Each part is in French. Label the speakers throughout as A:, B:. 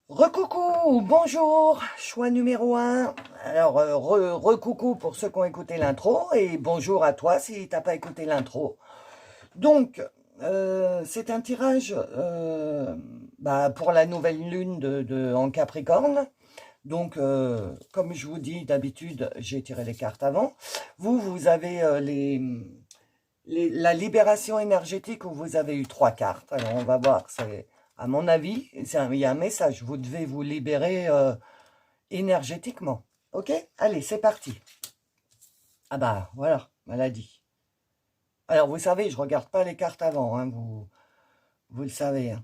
A: Recoucou, bonjour, choix numéro un. Alors, recoucou pour ceux qui ont écouté l'intro et bonjour à toi si t'as pas écouté l'intro. Donc, c'est un tirage pour la nouvelle lune en Capricorne. Donc, comme je vous dis d'habitude, j'ai tiré les cartes avant. Vous avez la libération énergétique où vous avez eu 3 cartes. Alors, on va voir, à mon avis, il y a un message. Vous devez vous libérer énergétiquement. Ok? Allez, c'est parti. Ah bah, voilà, maladie. Alors, vous savez, je regarde pas les cartes avant, hein, vous le savez.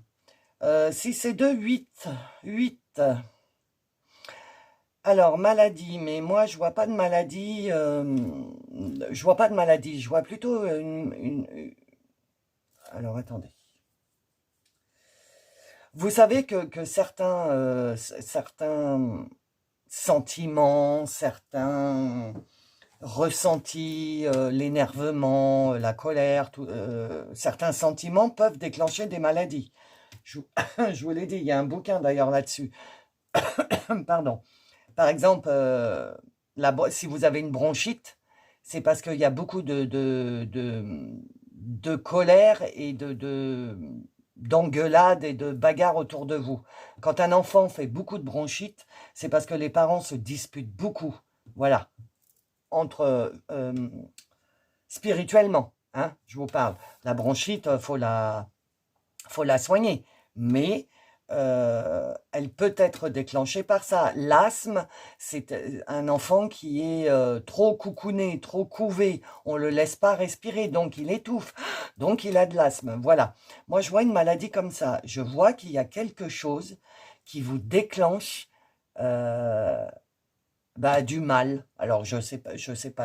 A: Hein. 6 et 2, 8. 8. Alors, maladie, mais moi, je vois pas de maladie. Je vois pas de maladie. Je vois plutôt Alors, attendez. Vous savez que certains sentiments, certains ressentis, l'énervement, la colère, certains sentiments peuvent déclencher des maladies. Je, je vous l'ai dit, il y a un bouquin d'ailleurs là-dessus. Pardon. Par exemple, si vous avez une bronchite, c'est parce qu'il y a beaucoup de colère et d'engueulades et de bagarres autour de vous. Quand un enfant fait beaucoup de bronchite, c'est parce que les parents se disputent beaucoup. Voilà. Entre spirituellement, hein, je vous parle. La bronchite, faut la soigner. Mais elle peut être déclenchée par ça. L'asthme, c'est un enfant qui est trop coucouné, trop couvé. On ne le laisse pas respirer, donc il étouffe. Donc il a de l'asthme. Voilà. Moi, je vois une maladie comme ça. Je vois qu'il y a quelque chose qui vous déclenche du mal. Alors, je sais pas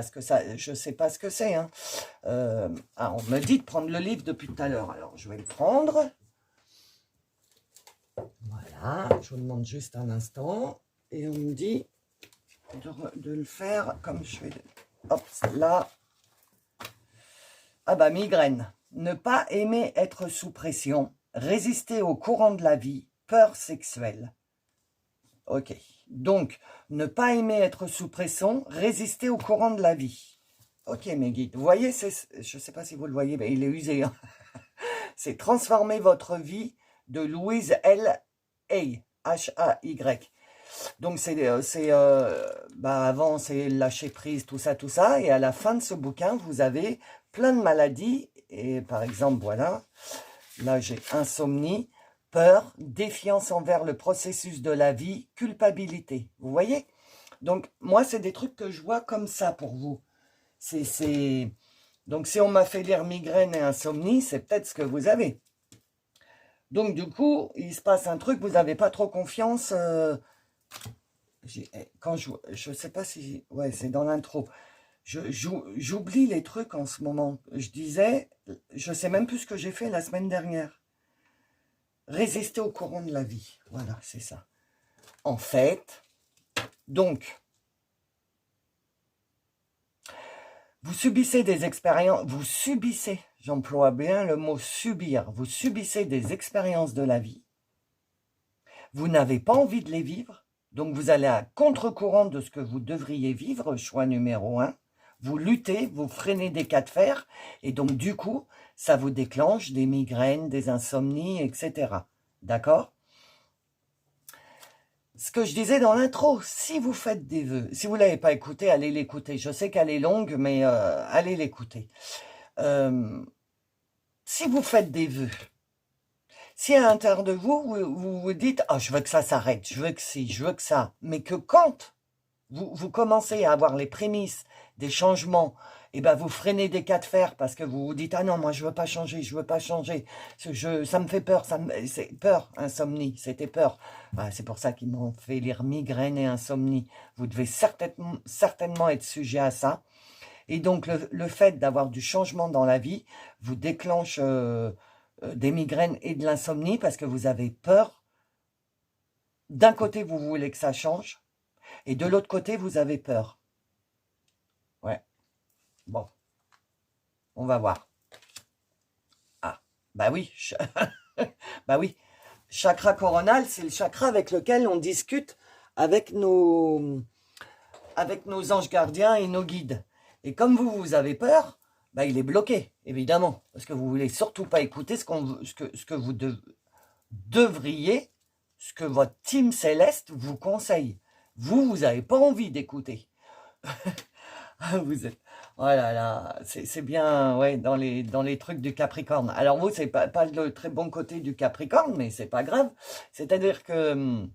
A: ce que ça, je sais pas ce que c'est. Hein. On me dit de prendre le livre depuis tout à l'heure. Alors, je vais le prendre. Voilà, je vous demande juste un instant. Et on me dit de le faire comme je fais. Hop, là. Ah bah, migraine. Ne pas aimer être sous pression. Résister au courant de la vie. Peur sexuelle. Ok. Donc, ne pas aimer être sous pression. Résister au courant de la vie. Ok, mes guides. Vous voyez, je ne sais pas si vous le voyez, mais il est usé. Hein. C'est transformer votre vie de Louise L. Hay. H-A-Y. Donc, avant, c'est lâcher prise, tout ça. Et à la fin de ce bouquin, vous avez plein de maladies. Et par exemple, voilà, là, j'ai insomnie, peur, défiance envers le processus de la vie, culpabilité. Vous voyez? Donc, moi, c'est des trucs que je vois comme ça pour vous. Donc, si on m'a fait lire migraine et insomnie, c'est peut-être ce que vous avez. Donc, du coup, il se passe un truc, vous n'avez pas trop confiance. Quand je sais pas si... Ouais, c'est dans l'intro. J'oublie les trucs en ce moment. Je disais, je sais même plus ce que j'ai fait la semaine dernière. Résister au courant de la vie. Voilà, c'est ça. En fait, donc, vous subissez des expériences, j'emploie bien le mot subir, vous subissez des expériences de la vie. Vous n'avez pas envie de les vivre, donc vous allez à contre-courant de ce que vous devriez vivre, choix numéro 1. Vous luttez, vous freinez des cas de fer, et donc du coup, ça vous déclenche des migraines, des insomnies, etc. D'accord? Ce que je disais dans l'intro, si vous faites des vœux, si vous ne l'avez pas écouté, allez l'écouter. Je sais qu'elle est longue, mais allez l'écouter. Si vous faites des vœux, si à l'intérieur de vous, vous vous dites « Ah, je veux que ça s'arrête, je veux que si, je veux que ça », mais que quand vous commencez à avoir les prémices des changements, et ben vous freinez des cas de fer parce que vous vous dites « Ah non, moi je veux pas changer, je veux pas changer, ça me fait peur, c'est peur, insomnie, c'était peur. » C'est pour ça qu'ils m'ont fait lire migraine et insomnie. Vous devez certainement être sujet à ça. Et donc le fait d'avoir du changement dans la vie vous déclenche des migraines et de l'insomnie parce que vous avez peur. D'un côté, vous voulez que ça change, et de l'autre côté, vous avez peur. Ouais, bon, on va voir. Ah, bah oui, bah oui. chakra coronal, c'est le chakra avec lequel on discute avec nos anges gardiens et nos guides. Et comme vous avez peur, bah, il est bloqué, évidemment, parce que vous ne voulez surtout pas écouter ce que vous devriez, ce que votre team céleste vous conseille. Vous n'avez pas envie d'écouter. Vous êtes... Oh là là, c'est bien, ouais, dans les trucs du Capricorne. Alors vous, c'est pas le très bon côté du Capricorne, mais c'est pas grave. C'est-à-dire que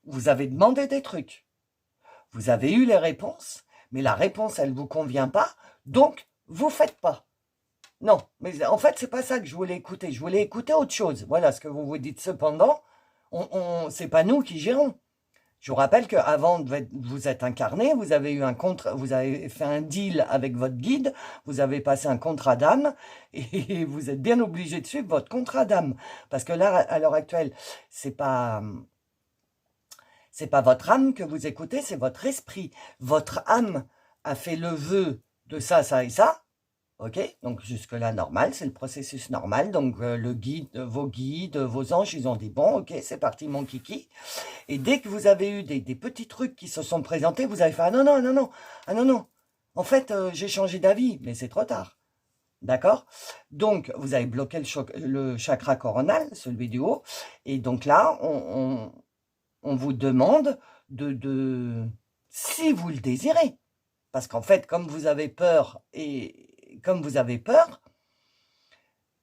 A: vous avez demandé des trucs. Vous avez eu les réponses, mais la réponse, elle ne vous convient pas, donc vous faites pas. Non, mais en fait, c'est pas ça que je voulais écouter. Je voulais écouter autre chose. Voilà ce que vous vous dites. Cependant, c'est pas nous qui gérons. Je vous rappelle qu'avant de vous être incarné, vous avez eu vous avez fait un deal avec votre guide, vous avez passé un contrat d'âme et vous êtes bien obligé de suivre votre contrat d'âme. Parce que là, à l'heure actuelle, c'est pas votre âme que vous écoutez, c'est votre esprit. Votre âme a fait le vœu de ça, ça et ça. Ok, donc jusque-là, normal, c'est le processus normal. Donc vos guides, vos anges, ils ont dit, bon, ok, c'est parti, mon kiki. Et dès que vous avez eu des petits trucs qui se sont présentés, vous avez fait, ah non, non, non, non, ah non, non. En fait, j'ai changé d'avis, mais c'est trop tard. D'accord? Donc, vous avez bloqué le chakra coronal, celui du haut. Et donc là, on vous demande si vous le désirez. Parce qu'en fait, comme vous avez peur,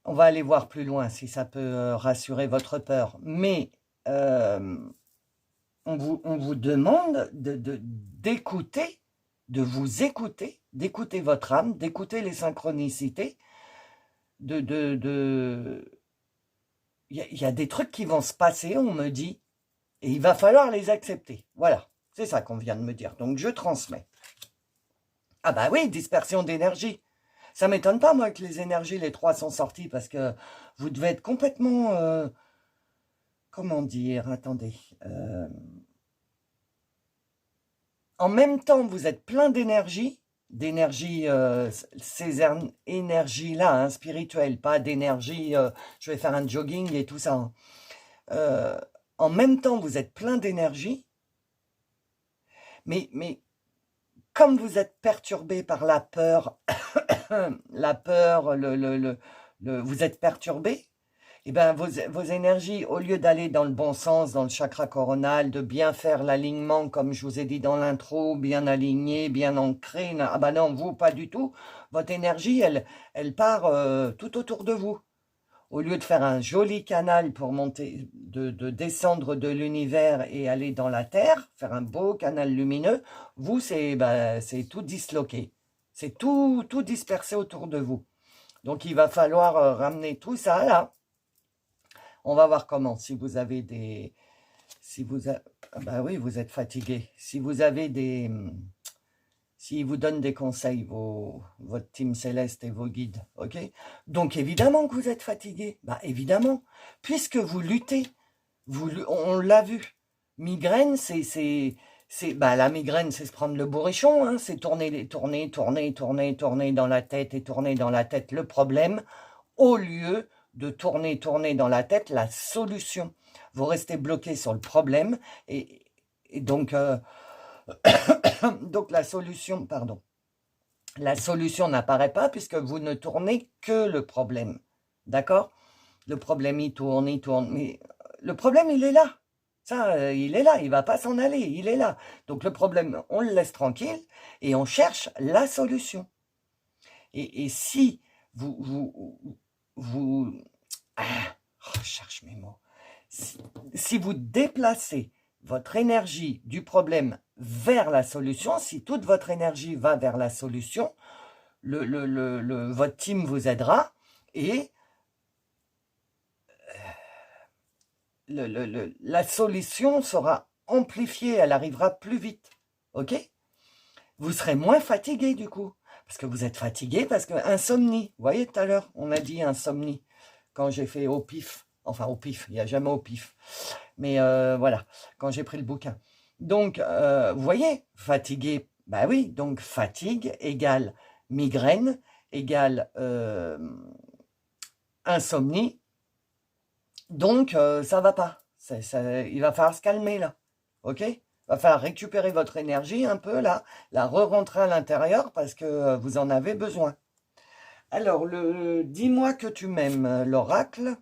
A: on va aller voir plus loin si ça peut rassurer votre peur. Mais on vous demande d'écouter, de vous écouter, d'écouter votre âme, d'écouter les synchronicités, il y a des trucs qui vont se passer, on me dit, et il va falloir les accepter. Voilà, c'est ça qu'on vient de me dire. Donc, je transmets. Ah bah oui, dispersion d'énergie. Ça m'étonne pas, moi, que les énergies, les trois sont sortis, parce que vous devez être complètement... comment dire? Attendez. En même temps, vous êtes plein d'énergie, ces énergies-là, hein, spirituelles, pas d'énergie, je vais faire un jogging et tout ça. Hein. En même temps, vous êtes plein d'énergie, mais comme vous êtes perturbé par la peur, vous êtes perturbé, et ben vos énergies, au lieu d'aller dans le bon sens, dans le chakra coronal, de bien faire l'alignement, comme je vous ai dit dans l'intro, bien aligné, bien ancré, ah ben non, vous, pas du tout. Votre énergie, elle part tout autour de vous. Au lieu de faire un joli canal pour monter, de descendre de l'univers et aller dans la Terre, faire un beau canal lumineux, vous, c'est tout disloqué. C'est tout dispersé autour de vous. Donc, il va falloir ramener tout ça là. On va voir comment. Si vous avez des... bah oui, vous êtes fatigué. Si vous avez des... S'ils vous donnent des conseils, votre team céleste et vos guides, ok? Donc, évidemment que vous êtes fatigué. Bah, évidemment. Puisque vous luttez. On l'a vu. Migraine, la migraine, c'est se prendre le bourrichon. Hein, c'est tourner dans la tête et tourner dans la tête le problème, au lieu de tourner dans la tête la solution. Vous restez bloqué sur le problème et donc... donc la solution n'apparaît pas puisque vous ne tournez que le problème. D'accord? Le problème, il tourne, mais le problème, il est là. Ça, il est là, il ne va pas s'en aller, il est là. Donc le problème, on le laisse tranquille et on cherche la solution. Et si je cherche mes mots. Si vous déplacez votre énergie du problème vers la solution, si toute votre énergie va vers la solution, votre team vous aidera et la solution sera amplifiée, elle arrivera plus vite. Ok? Vous serez moins fatigué du coup. Parce que vous êtes fatigué, parce que insomnie. Vous voyez tout à l'heure, on a dit insomnie. Quand j'ai fait au pif. Enfin au pif, il n'y a jamais au pif. Mais voilà, quand j'ai pris le bouquin. Donc, vous voyez, fatigué, bah oui, donc fatigue égale migraine, égale insomnie, Donc, ça va pas. Il va falloir se calmer, là. OK? Il va falloir récupérer votre énergie un peu, là, la re-rentrer à l'intérieur parce que vous en avez besoin. Alors, dis-moi que tu m'aimes, l'oracle.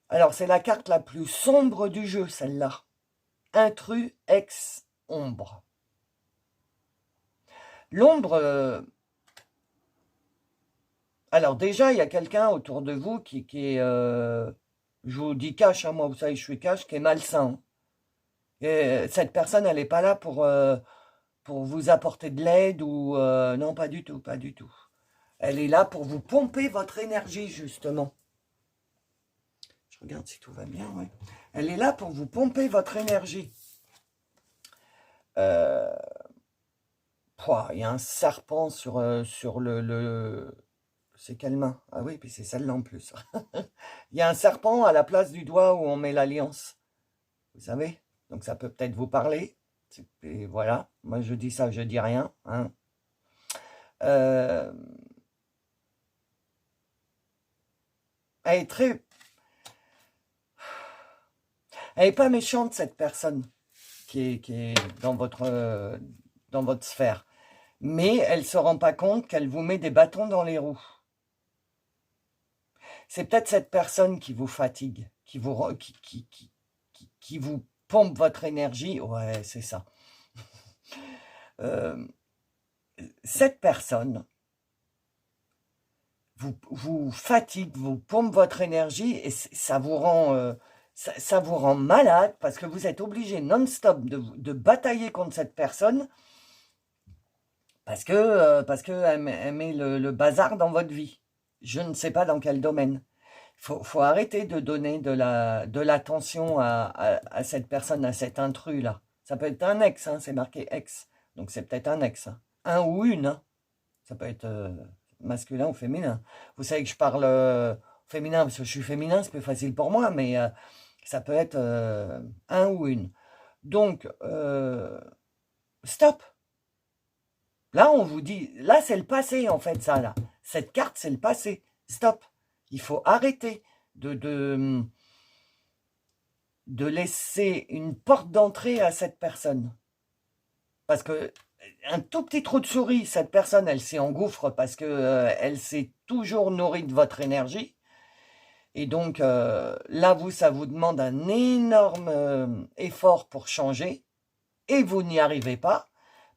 A: Alors, c'est la carte la plus sombre du jeu, celle-là. Intrus ex ombre. L'ombre... alors déjà, il y a quelqu'un autour de vous qui est... je vous dis cash, hein, moi, vous savez, je suis cash, qui est malsain. Et cette personne, elle n'est pas là pour vous apporter de l'aide ou... non, pas du tout, pas du tout. Elle est là pour vous pomper votre énergie, justement. Je regarde si tout va bien, ouais. Elle est là pour vous pomper votre énergie. Il y a un serpent sur le... C'est quelle main? Ah oui, puis c'est celle-là en plus. Il y a un serpent à la place du doigt où on met l'alliance. Vous savez? Donc ça peut peut-être vous parler. Et voilà, moi je dis ça, je dis rien. Hein. Elle est très... Elle n'est pas méchante, cette personne qui est dans votre sphère. Mais elle ne se rend pas compte qu'elle vous met des bâtons dans les roues. C'est peut-être cette personne qui vous fatigue, qui vous pompe votre énergie. Ouais, c'est ça. Cette personne vous fatigue, vous pompe votre énergie et ça vous rend... ça vous rend malade parce que vous êtes obligé non-stop de batailler contre cette personne parce que elle met le bazar dans votre vie. Je ne sais pas dans quel domaine. Faut arrêter de donner de l'attention à cette personne, à cet intrus-là. Ça peut être un ex, hein, c'est marqué ex. Donc c'est peut-être un ex. Hein. Un ou une. Hein. Ça peut être masculin ou féminin. Vous savez que je parle féminin parce que je suis féminin, c'est plus facile pour moi, mais ça peut être un ou une. Donc, stop. Là, on vous dit, là, c'est le passé, en fait, ça, là. Cette carte, c'est le passé. Stop. Il faut arrêter de laisser une porte d'entrée à cette personne. Parce que un tout petit trou de souris, cette personne, elle s'y engouffre parce que elle s'est toujours nourrie de votre énergie. Et donc, là, ça vous demande un énorme effort pour changer. Et vous n'y arrivez pas.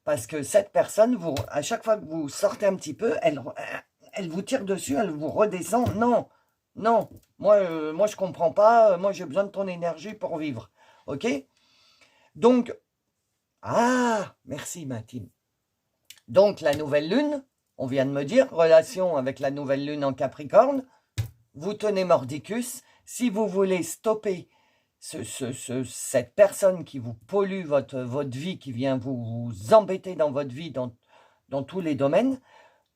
A: Parce que cette personne, à chaque fois que vous sortez un petit peu, elle vous tire dessus, elle vous redescend. Non, non, moi je comprends pas. Moi, j'ai besoin de ton énergie pour vivre. OK? Donc, merci, Mathilde. Donc, la nouvelle lune, on vient de me dire, relation avec la nouvelle lune en Capricorne. Vous tenez mordicus. Si vous voulez stopper cette personne qui vous pollue votre vie, qui vient vous embêter dans votre vie, dans tous les domaines,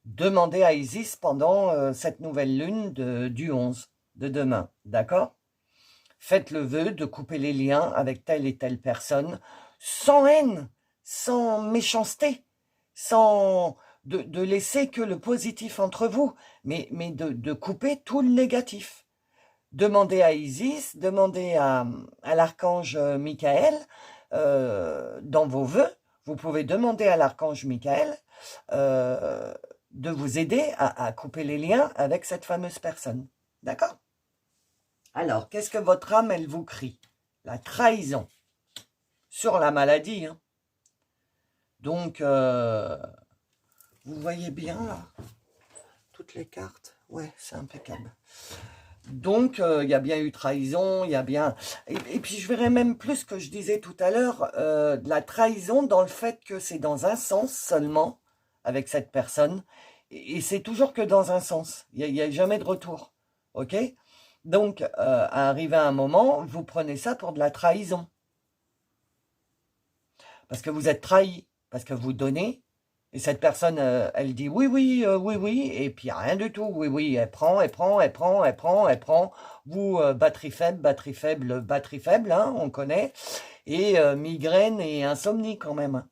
A: demandez à Isis pendant cette nouvelle lune du 11, de demain. D'accord? Faites le vœu de couper les liens avec telle et telle personne, sans haine, sans méchanceté, sans de laisser que le positif entre vous, mais de couper tout le négatif. Demandez à Isis, demandez à l'archange Michael, dans vos vœux, vous pouvez demander à l'archange Michael de vous aider à couper les liens avec cette fameuse personne. D'accord? Alors, qu'est-ce que votre âme, elle vous crie? La trahison. Sur la maladie. Hein. Donc, vous voyez bien là toutes les cartes? Ouais, c'est impeccable. Donc, il y a bien eu trahison, il y a bien... Et puis, je verrais même plus que je disais tout à l'heure, de la trahison dans le fait que c'est dans un sens seulement, avec cette personne, et c'est toujours que dans un sens. Il n'y a jamais de retour. OK? Donc, arrivé à un moment, vous prenez ça pour de la trahison. Parce que vous êtes trahi, parce que vous donnez, et cette personne, elle dit oui, oui, oui, oui, et puis rien du tout. Oui, oui, elle prend. Vous, batterie faible, hein, on connaît. Et migraine et insomnie quand même.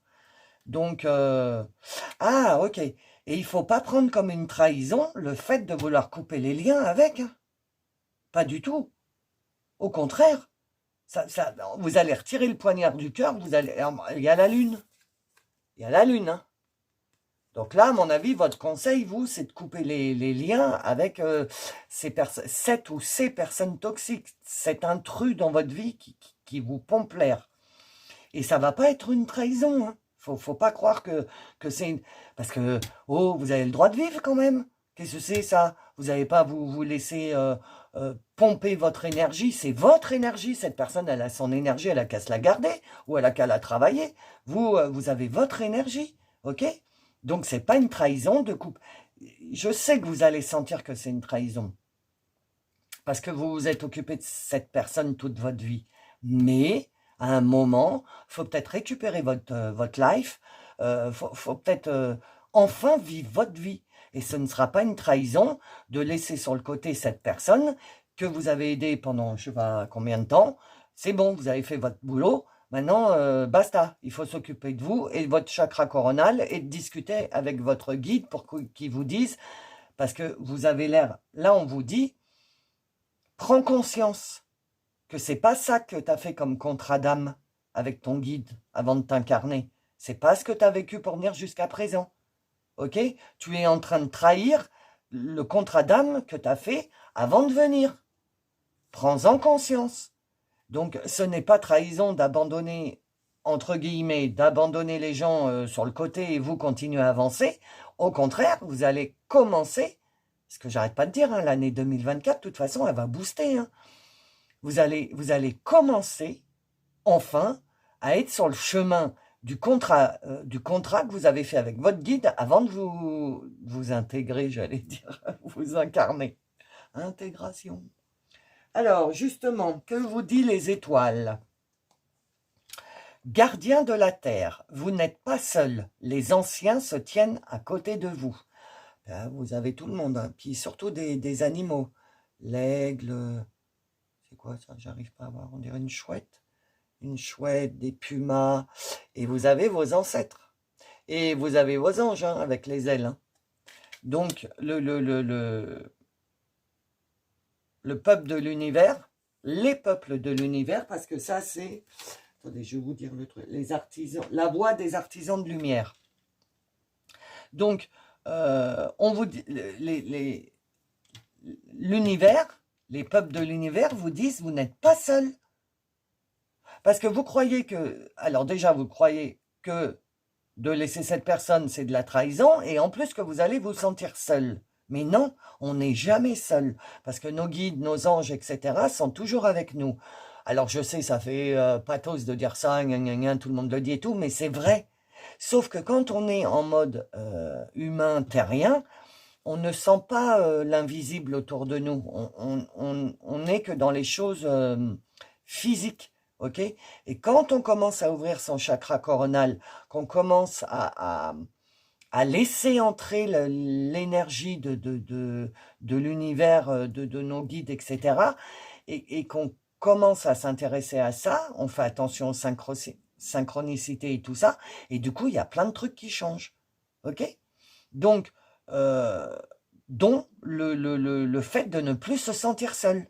A: Donc, ok. Et il faut pas prendre comme une trahison le fait de vouloir couper les liens avec. Hein. pas du tout. Au contraire, vous allez retirer le poignard du cœur, il y a la lune. Il y a la lune, hein. Donc là, à mon avis, votre conseil, vous, c'est de couper les liens avec cette ou ces personnes toxiques, cet intrus dans votre vie qui vous pompe l'air. Et ça va pas être une trahison, hein. Faut pas croire que c'est une... Parce que, oh, vous avez le droit de vivre quand même. Qu'est-ce que c'est ça? Vous n'allez pas vous laisser pomper votre énergie. C'est votre énergie. Cette personne, elle a son énergie, elle a qu'à se la garder ou elle a qu'à la travailler. Vous avez votre énergie, ok? Donc, c'est pas une trahison de coupe. Je sais que vous allez sentir que c'est une trahison. Parce que vous vous êtes occupé de cette personne toute votre vie. Mais, à un moment, il faut peut-être récupérer votre life. Faut peut-être enfin vivre votre vie. Et ce ne sera pas une trahison de laisser sur le côté cette personne que vous avez aidée pendant je ne sais pas combien de temps. C'est bon, vous avez fait votre boulot. Maintenant, basta. Il faut s'occuper de vous et de votre chakra coronal et de discuter avec votre guide pour qu'il vous dise, parce que vous avez l'air, là on vous dit, prends conscience que c'est pas ça que tu as fait comme contrat d'âme avec ton guide avant de t'incarner. C'est pas ce que tu as vécu pour venir jusqu'à présent. Ok? Tu es en train de trahir le contrat d'âme que tu as fait avant de venir. Prends-en conscience. Donc, ce n'est pas trahison d'abandonner, entre guillemets, d'abandonner les gens sur le côté et vous continuez à avancer. Au contraire, vous allez commencer, ce que j'arrête pas de dire, hein, l'année 2024, de toute façon, elle va booster. Hein. Vous allez commencer, enfin, à être sur le chemin du contrat que vous avez fait avec votre guide avant de vous intégrer, j'allais dire, vous incarner. Intégration. Alors, justement, que vous dit les étoiles? Gardien de la terre, vous n'êtes pas seul. Les anciens se tiennent à côté de vous. Là, vous avez tout le monde, hein. Puis surtout des animaux. L'aigle, c'est quoi ça? J'arrive pas à voir. On dirait une chouette. Une chouette, des pumas. Et vous avez vos ancêtres. Et vous avez vos anges, hein, avec les ailes. Hein. Donc, le peuple de l'univers, les peuples de l'univers, parce que ça, c'est... Attendez, je vais vous dire le truc. Les artisans, la voix des artisans de lumière. Donc, on vous dit, l'univers, les peuples de l'univers vous disent, vous n'êtes pas seul. Parce que vous croyez que... Alors déjà, vous croyez que de laisser cette personne, c'est de la trahison, et en plus que vous allez vous sentir seul. Mais non, on n'est jamais seul, parce que nos guides, nos anges, etc., sont toujours avec nous. Alors je sais, ça fait pathos de dire ça, gna, gna, gna, tout le monde le dit et tout, mais c'est vrai. Sauf que quand on est en mode humain terrien, on ne sent pas l'invisible autour de nous. On n'est que dans les choses physiques. Ok? Et quand on commence à ouvrir son chakra coronal, qu'on commence à laisser entrer l'énergie de l'univers, de nos guides, etc., et qu'on commence à s'intéresser à ça, on fait attention aux synchronicités et tout ça, et du coup, il y a plein de trucs qui changent. Ok? Donc, dont le fait de ne plus se sentir seul.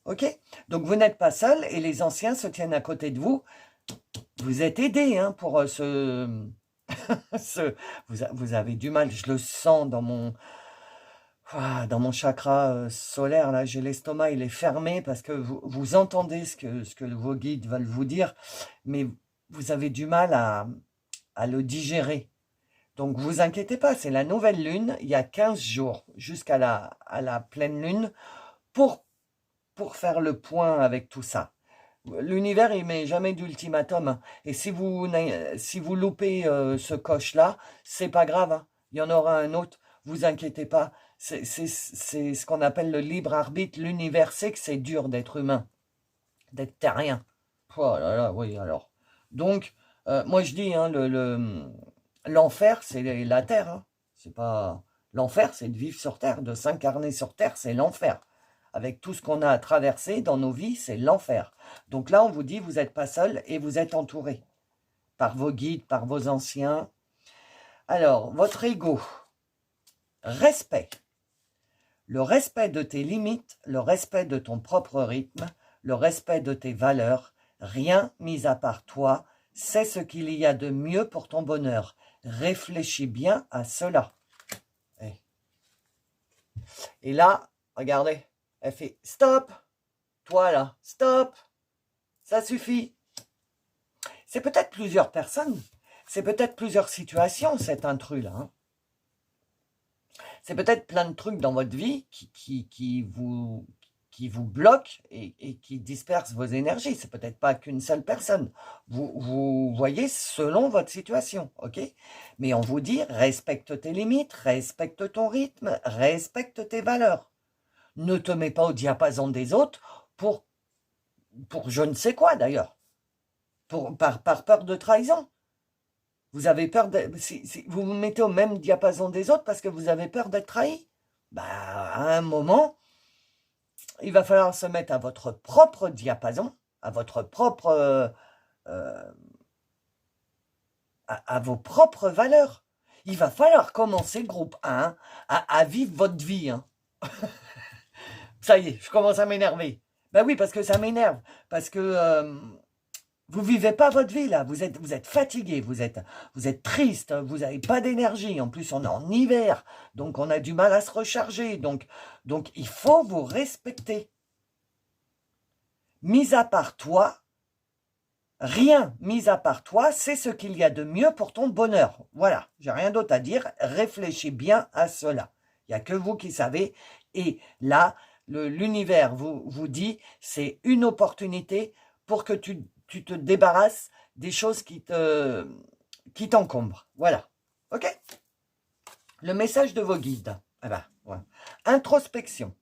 A: Ok? Donc, vous n'êtes pas seul et les anciens se tiennent à côté de vous. Vous êtes aidés hein, pour vous avez du mal, je le sens dans mon chakra solaire, là, j'ai l'estomac, il est fermé parce que vous entendez ce que vos guides veulent vous dire, mais vous avez du mal à le digérer. Donc, vous inquiétez pas, c'est la nouvelle lune, il y a 15 jours jusqu'à la pleine lune pour faire le point avec tout ça. L'univers, il met jamais d'ultimatum. Hein. Et si vous loupez ce coche-là, c'est pas grave. Hein. Il y en aura un autre. Vous inquiétez pas. C'est ce qu'on appelle le libre arbitre. L'univers sait que c'est dur d'être humain, d'être terrien. Oh là là, oui, alors. Donc, moi je dis, hein, l'enfer, c'est la terre. Hein. C'est pas... L'enfer, c'est de vivre sur terre, de s'incarner sur terre, c'est l'enfer. Avec tout ce qu'on a à traverser dans nos vies, c'est l'enfer. Donc là, on vous dit, vous n'êtes pas seul et vous êtes entouré par vos guides, par vos anciens. Alors, votre ego, respect. le respect de tes limites, le respect de ton propre rythme, le respect de tes valeurs, rien mis à part toi, c'est ce qu'il y a de mieux pour ton bonheur. Réfléchis bien à cela. Et là, regardez, elle fait stop, toi là, stop, ça suffit. C'est peut-être plusieurs personnes, c'est peut-être plusieurs situations cet intrus-là. Hein. C'est peut-être plein de trucs dans votre vie qui vous bloquent et qui dispersent vos énergies. C'est peut-être pas qu'une seule personne. Vous voyez selon votre situation, ok? Mais on vous dit, respecte tes limites, respecte ton rythme, respecte tes valeurs. Ne te mets pas au diapason des autres pour je ne sais quoi d'ailleurs. Par peur de trahison. Vous avez peur de... Si vous vous mettez au même diapason des autres parce que vous avez peur d'être trahi. Bah, à un moment, il va falloir se mettre à votre propre diapason, à votre propre... à vos propres valeurs. Il va falloir commencer, groupe 1, à vivre votre vie. Hein. Ça y est, je commence à m'énerver. Ben oui, parce que ça m'énerve. Parce que... vous vivez pas votre vie là, vous êtes fatigué, vous êtes triste, vous n'avez pas d'énergie, en plus on est en hiver, donc on a du mal à se recharger, donc il faut vous respecter. Mis à part toi, rien mis à part toi, c'est ce qu'il y a de mieux pour ton bonheur. Voilà, j'ai rien d'autre à dire, réfléchis bien à cela. Il n'y a que vous qui savez, et là, l'univers vous dit, c'est une opportunité pour que tu te débarrasses des choses qui t'encombrent. Voilà. OK? Le message de vos guides. Eh ben, voilà. Introspection.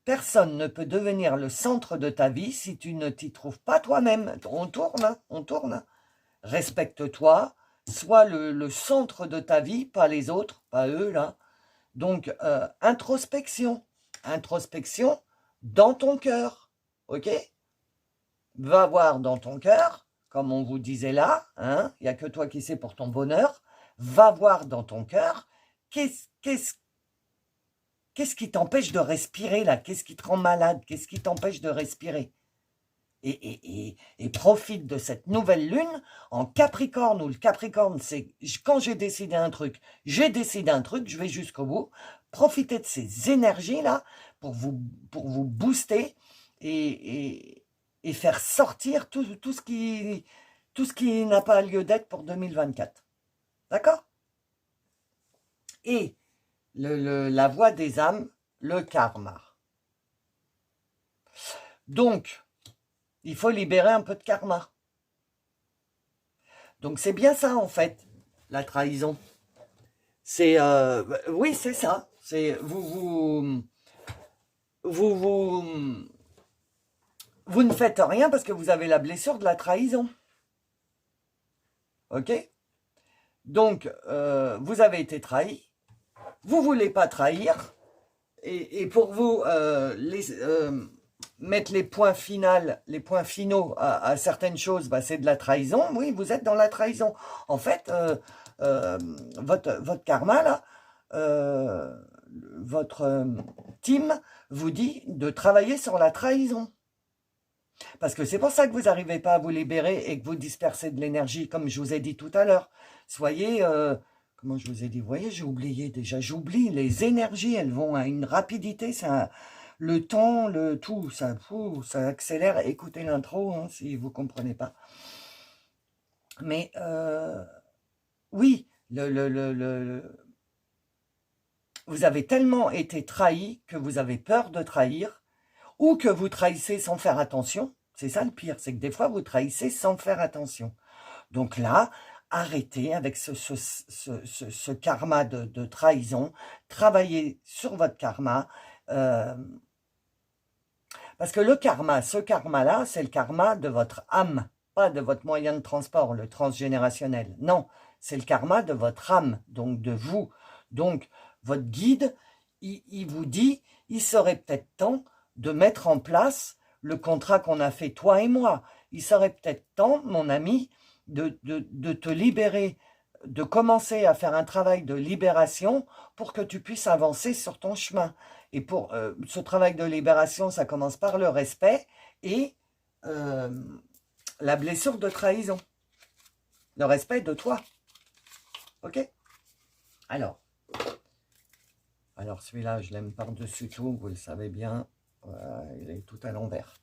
A: Personne ne peut devenir le centre de ta vie si tu ne t'y trouves pas toi-même. On tourne, hein, on tourne. Respecte-toi. Sois le centre de ta vie, pas les autres, pas eux, là. Donc, introspection. Introspection dans ton cœur. OK? Va voir dans ton cœur, comme on vous disait là, hein, il n'y a que toi qui sais pour ton bonheur, va voir dans ton cœur, qu'est-ce qui t'empêche de respirer là, qu'est-ce qui te rend malade, qu'est-ce qui t'empêche de respirer et profite de cette nouvelle lune en Capricorne, où le Capricorne, c'est quand j'ai décidé un truc, je vais jusqu'au bout, profitez de ces énergies-là pour vous booster et faire sortir tout ce qui n'a pas lieu d'être pour 2024. D'accord? Et la voie des âmes, le karma. Donc, il faut libérer un peu de karma. Donc, c'est bien ça, en fait, la trahison. C'est... oui, c'est ça. C'est... Vous ne faites rien parce que vous avez la blessure de la trahison. Ok? Donc, vous avez été trahi. Vous ne voulez pas trahir. Et pour vous, mettre les points finaux à certaines choses, bah, c'est de la trahison. Oui, vous êtes dans la trahison. En fait, votre karma, là, votre team vous dit de travailler sur la trahison. Parce que c'est pour ça que vous n'arrivez pas à vous libérer et que vous dispersez de l'énergie, comme je vous ai dit tout à l'heure. Soyez, comment je vous ai dit, vous voyez, j'ai oublié déjà, j'oublie, les énergies, elles vont à une rapidité, ça, le temps, le tout, ça accélère. Écoutez l'intro, hein, si vous ne comprenez pas. Mais, oui, vous avez tellement été trahi que vous avez peur de trahir, ou que vous trahissez sans faire attention. C'est ça le pire, c'est que des fois, vous trahissez sans faire attention. Donc là, arrêtez avec ce karma de trahison. Travaillez sur votre karma. Parce que le karma, ce karma-là, c'est le karma de votre âme, pas de votre moyen de transport, le transgénérationnel. Non, c'est le karma de votre âme, donc de vous. Donc, votre guide, il vous dit, il serait peut-être temps de mettre en place le contrat qu'on a fait toi et moi. Il serait peut-être temps, mon ami, de te libérer, de commencer à faire un travail de libération pour que tu puisses avancer sur ton chemin. Et pour ce travail de libération, ça commence par le respect et la blessure de trahison. Le respect de toi. Ok? Alors celui-là, je l'aime par-dessus tout, vous le savez bien. Voilà, il est tout à l'envers.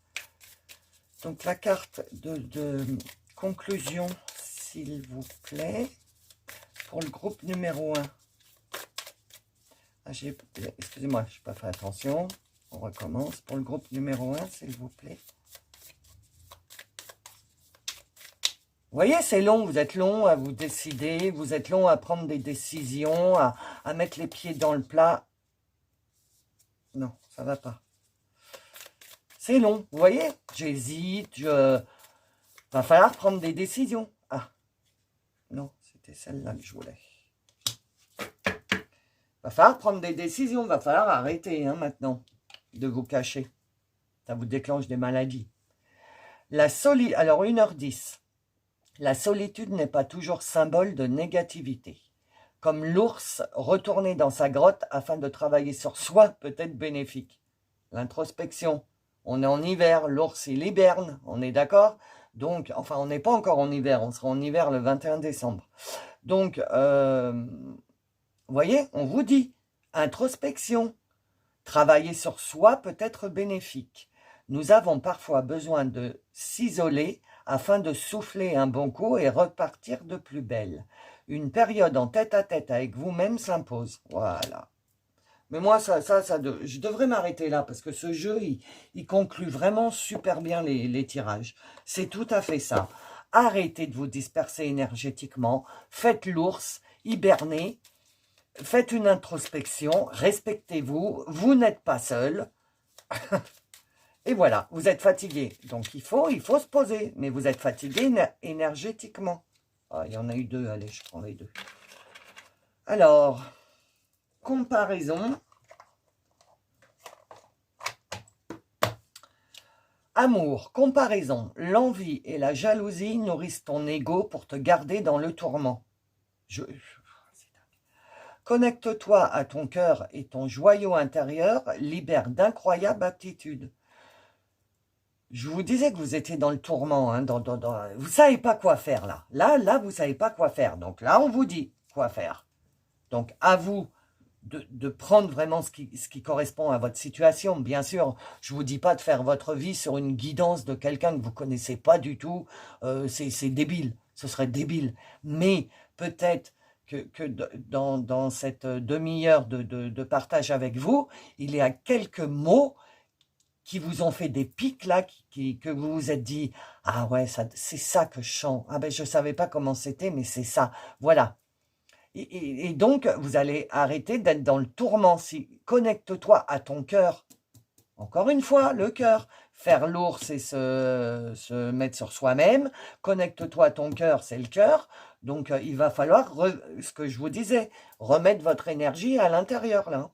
A: Donc la carte de conclusion, s'il vous plaît, pour le groupe numéro 1. Ah, excusez-moi, je n'ai pas fait attention. On recommence. Pour le groupe numéro 1, s'il vous plaît. Vous voyez, c'est long, vous êtes long à vous décider, vous êtes long à prendre des décisions, à mettre les pieds dans le plat. Non, ça va pas. C'est long, vous voyez, j'hésite, va falloir prendre des décisions. Ah, non, c'était celle-là que je voulais. Va falloir prendre des décisions, va falloir arrêter maintenant de vous cacher. Ça vous déclenche des maladies. Alors, 1h10. La solitude n'est pas toujours symbole de négativité. Comme l'ours retourner dans sa grotte afin de travailler sur soi peut être bénéfique. L'introspection. On est en hiver, l'ours il hiberne, on est d'accord? Donc, enfin on n'est pas encore en hiver, on sera en hiver le 21 décembre. Donc, vous voyez, on vous dit, introspection. Travailler sur soi peut être bénéfique. Nous avons parfois besoin de s'isoler afin de souffler un bon coup et repartir de plus belle. Une période en tête-à-tête avec vous-même s'impose. Voilà. Mais moi, je devrais m'arrêter là, parce que ce jeu, il conclut vraiment super bien les tirages. C'est tout à fait ça. Arrêtez de vous disperser énergétiquement, faites l'ours, hibernez, faites une introspection, respectez-vous, vous n'êtes pas seul. Et voilà, vous êtes fatigué. Donc, il faut se poser. Mais vous êtes fatigué énergétiquement. Ah, il y en a eu deux. Allez, je prends les deux. Alors, comparaison. Amour, comparaison. L'envie et la jalousie nourrissent ton ego pour te garder dans le tourment. Connecte-toi à ton cœur et ton joyau intérieur libère d'incroyables aptitudes. Je vous disais que vous étiez dans le tourment. Hein, vous ne savez pas quoi faire là. Là, vous ne savez pas quoi faire. Donc là, on vous dit quoi faire. Donc à vous de prendre vraiment ce qui correspond à votre situation. Bien sûr, je ne vous dis pas de faire votre vie sur une guidance de quelqu'un que vous ne connaissez pas du tout. C'est débile. Ce serait débile. Mais peut-être que dans cette demi-heure de partage avec vous, il y a quelques mots qui vous ont fait des pics là, que vous vous êtes dit, ah ouais, c'est ça que je sens. Ah ben je ne savais pas comment c'était, mais c'est ça. Voilà. Et donc, vous allez arrêter d'être dans le tourment. Connecte-toi à ton cœur. Encore une fois, le cœur. Faire l'ours et se mettre sur soi-même. Connecte-toi à ton cœur, c'est le cœur. Donc, il va falloir, ce que je vous disais, remettre votre énergie à l'intérieur là.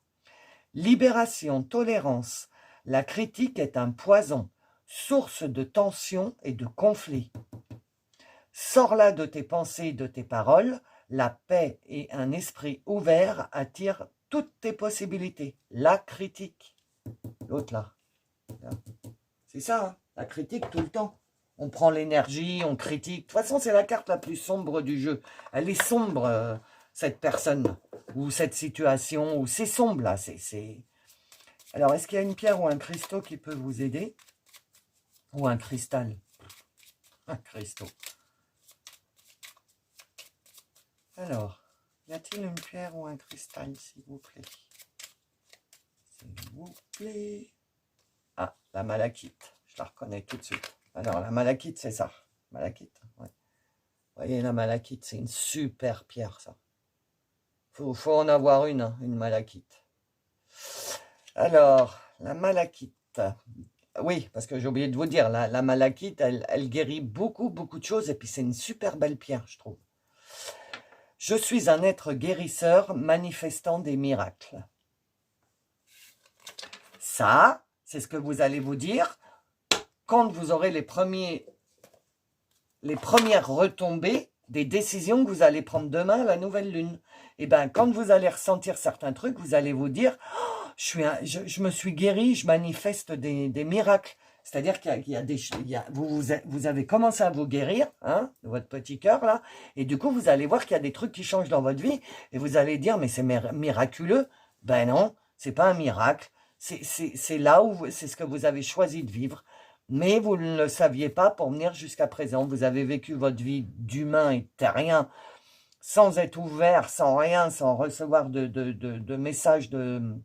A: Libération, tolérance. La critique est un poison, source de tension et de conflit. Sors-la de tes pensées et de tes paroles. La paix et un esprit ouvert attirent toutes tes possibilités. La critique. L'autre là. C'est ça, hein, la critique tout le temps. On prend l'énergie, on critique. De toute façon, c'est la carte la plus sombre du jeu. Elle est sombre, cette personne, ou cette situation, ou c'est sombre là. Alors, est-ce qu'il y a une pierre ou un cristaux qui peut vous aider? Ou un cristal? Un cristaux. Alors, y a-t-il une pierre ou un cristal, s'il vous plaît? S'il vous plaît. Ah, la malachite. Je la reconnais tout de suite. Alors, la malachite, c'est ça. Malachite, ouais. Vous voyez, la malachite, c'est une super pierre, ça. Faut en avoir une malachite. Alors, la malachite. Oui, parce que j'ai oublié de vous dire, la malachite, elle guérit beaucoup de choses. Et puis, c'est une super belle pierre, je trouve. Je suis un être guérisseur manifestant des miracles. Ça, c'est ce que vous allez vous dire quand vous aurez les premières retombées des décisions que vous allez prendre demain à la nouvelle lune. Et bien, quand vous allez ressentir certains trucs, vous allez vous dire... je me suis guéri, je manifeste des miracles. C'est-à-dire qu'il y a des, vous avez commencé à vous guérir, hein, de votre petit cœur là, et du coup vous allez voir qu'il y a des trucs qui changent dans votre vie, et vous allez dire mais c'est miraculeux. Ben non, c'est pas un miracle. C'est là où c'est ce que vous avez choisi de vivre, mais vous ne le saviez pas pour venir jusqu'à présent. Vous avez vécu votre vie d'humain et de terrien sans être ouvert, sans rien, sans recevoir de messages de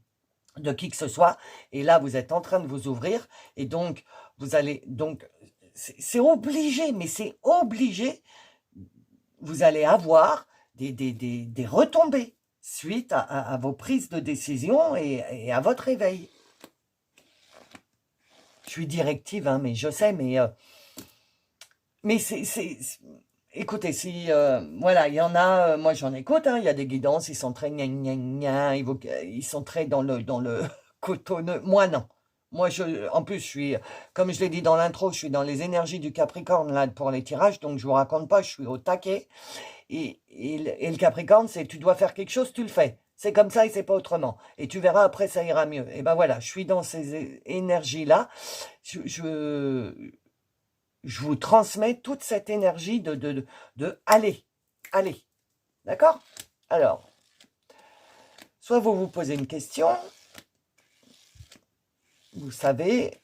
A: qui que ce soit. Et là, vous êtes en train de vous ouvrir. Et donc, vous allez... Donc, c'est obligé, mais c'est obligé. Vous allez avoir des retombées suite à vos prises de décision et à votre éveil. Je suis directive, hein, mais je sais, mais écoutez, si, voilà, il y en a, moi j'en écoute, hein, il y a des guidances, ils sont très gna gna gna, ils sont très dans le cotonneux. Moi non. Moi, en plus, je suis, comme je l'ai dit dans l'intro, je suis dans les énergies du Capricorne, là, pour les tirages, donc je vous raconte pas, je suis au taquet. Et le Capricorne, c'est tu dois faire quelque chose, tu le fais. C'est comme ça et c'est pas autrement. Et tu verras, après, ça ira mieux. Et ben voilà, je suis dans ces énergies-là. Je vous transmets toute cette énergie de allez, allez. D'accord? Alors, soit vous vous posez une question, vous savez,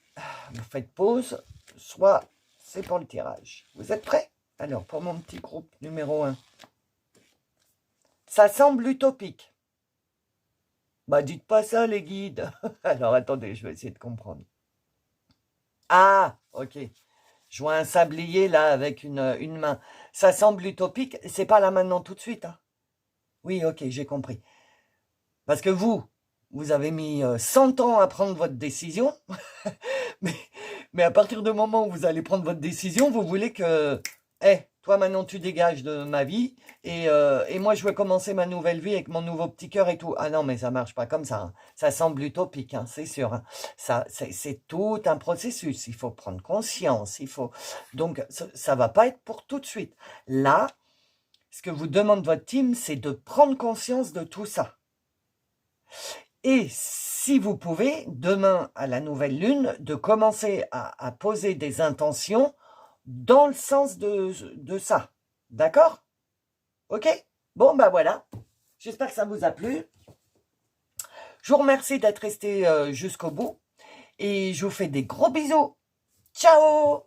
A: vous faites pause, soit c'est pour le tirage. Vous êtes prêts? Alors, pour mon petit groupe numéro 1. Ça semble utopique. Bah, dites pas ça, les guides. Alors, attendez, je vais essayer de comprendre. Ah, ok. Je vois un sablier, là, avec une main. Ça semble utopique. C'est pas là maintenant tout de suite. Hein. Oui, ok, j'ai compris. Parce que vous avez mis 100 ans à prendre votre décision. mais à partir du moment où vous allez prendre votre décision, vous voulez que... toi maintenant tu dégages de ma vie et moi je veux commencer ma nouvelle vie avec mon nouveau petit cœur et tout. Ah non, mais ça marche pas comme ça. Hein. Ça semble utopique, hein, c'est sûr. Hein. C'est tout un processus. Il faut prendre conscience. Donc ça va pas être pour tout de suite. Là, ce que vous demande votre team, c'est de prendre conscience de tout ça. Et si vous pouvez, demain à la nouvelle lune, de commencer à poser des intentions dans le sens de ça. D'accord? Ok? Bon, bah voilà. J'espère que ça vous a plu. Je vous remercie d'être resté jusqu'au bout. Et je vous fais des gros bisous. Ciao!